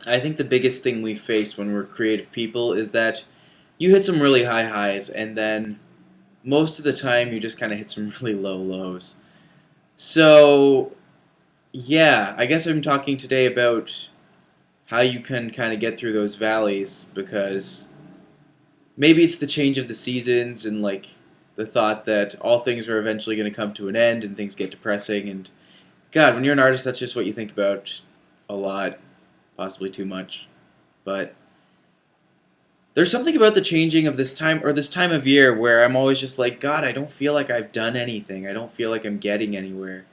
I think the biggest thing we face when we're creative people is that you hit some really high highs, and then most of the time you just kind of hit some really low lows. So, yeah, I guess I'm talking today about how you can kind of get through those valleys because maybe it's the change of the seasons and like the thought that all things are eventually going to come to an end and things get depressing. And God, when you're an artist, that's just what you think about a lot, possibly too much. But there's something about the changing of this time or this time of year where I'm always just like, God, I don't feel like I've done anything. I don't feel like I'm getting anywhere.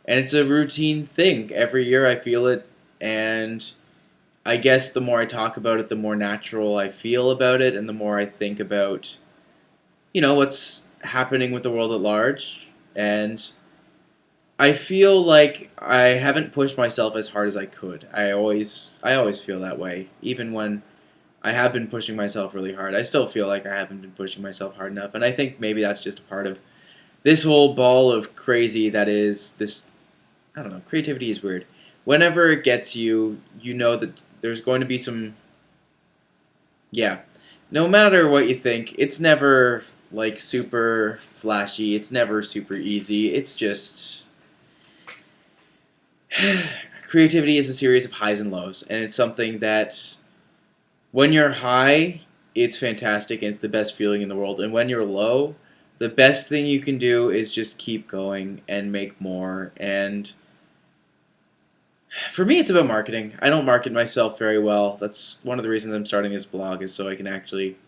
And it's a routine thing. Every year I feel it, and I guess the more I talk about it, the more natural I feel about it, and the more I think about, what's happening with the world at large. And I feel like I haven't pushed myself as hard as I could. I always feel that way, even when I have been pushing myself really hard. I still feel like I haven't been pushing myself hard enough, and I think maybe that's just a part of this whole ball of crazy that is this. I don't know. Creativity is weird. Whenever it gets you, you know that there's going to be some. Yeah. No matter what you think, it's never like super flashy. It's never super easy. It's just. Creativity is a series of highs and lows, and it's something that when you're high, it's fantastic and it's the best feeling in the world. And when you're low, the best thing you can do is just keep going and make more. And for me, it's about marketing. I don't market myself very well. That's one of the reasons I'm starting this blog, is so I can actually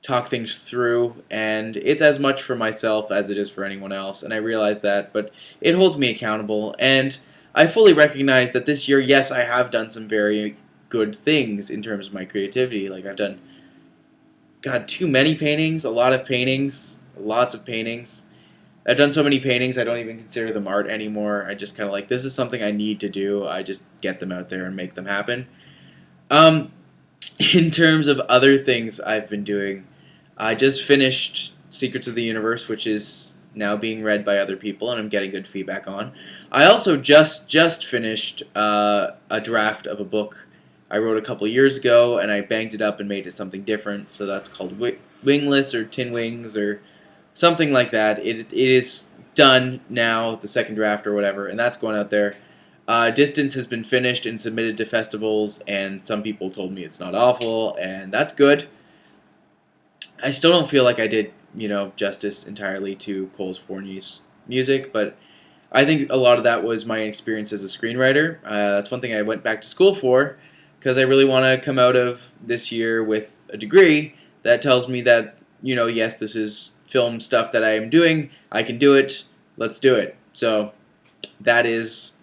talk things through. And it's as much for myself as it is for anyone else. And I realize that, but it holds me accountable. And I fully recognize that this year, yes, I have done some very good things in terms of my creativity. Like I've done, God, too many paintings, a lot of paintings, lots of paintings. I've done so many paintings, I don't even consider them art anymore. I just kind of like, this is something I need to do. I just get them out there and make them happen. Um, in terms of other things I've been doing, I just finished Secrets of the Universe, which is now being read by other people, and I'm getting good feedback on. I also just finished a draft of a book I wrote a couple years ago, and I banged it up and made it something different. So that's called Wingless or Tin Wings or something like that. It is done now, the second draft or whatever, and that's going out there. Distance has been finished and submitted to festivals, and some people told me it's not awful, and that's good. I still don't feel like I did, justice entirely to Cole Forney's music, but I think a lot of that was my experience as a screenwriter. That's one thing I went back to school for, because I really want to come out of this year with a degree that tells me that, yes, this is film stuff that I am doing. I can do it. Let's do it. So that is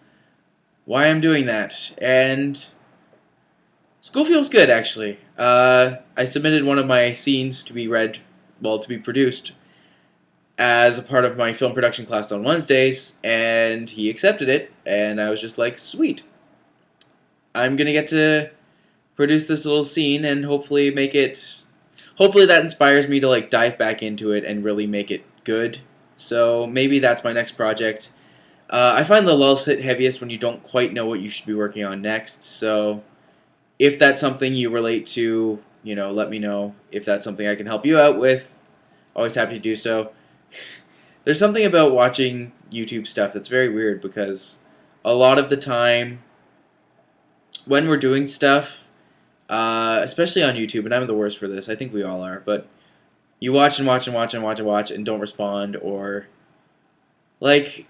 why I'm doing that. And school feels good, actually. I submitted one of my scenes to be read, well, to be produced as a part of my film production class on Wednesdays, and he accepted it, and I was just like, sweet. I'm going to get to produce this little scene and hopefully make it. Hopefully that inspires me to like dive back into it and really make it good. So maybe that's my next project. I find the lulls hit heaviest when you don't quite know what you should be working on next. So if that's something you relate to, let me know. If that's something I can help you out with, always happy to do so. There's something about watching YouTube stuff that's very weird because a lot of the time when we're doing stuff, especially on YouTube, and I'm the worst for this, I think we all are, but you watch and watch and watch and watch and watch and don't respond, or like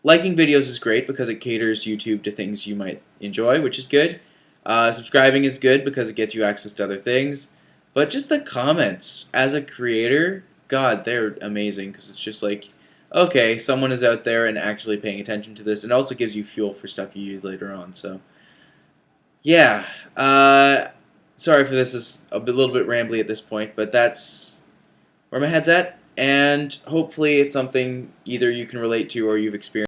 liking videos is great because it caters YouTube to things you might enjoy, which is good. Subscribing is good because it gets you access to other things. But just the comments as a creator, God, they're amazing because it's just like, okay, someone is out there and actually paying attention to this, and it also gives you fuel for stuff you use later on. So, yeah. Sorry for this is little bit rambly at this point, but that's where my head's at, and hopefully it's something either you can relate to or you've experienced.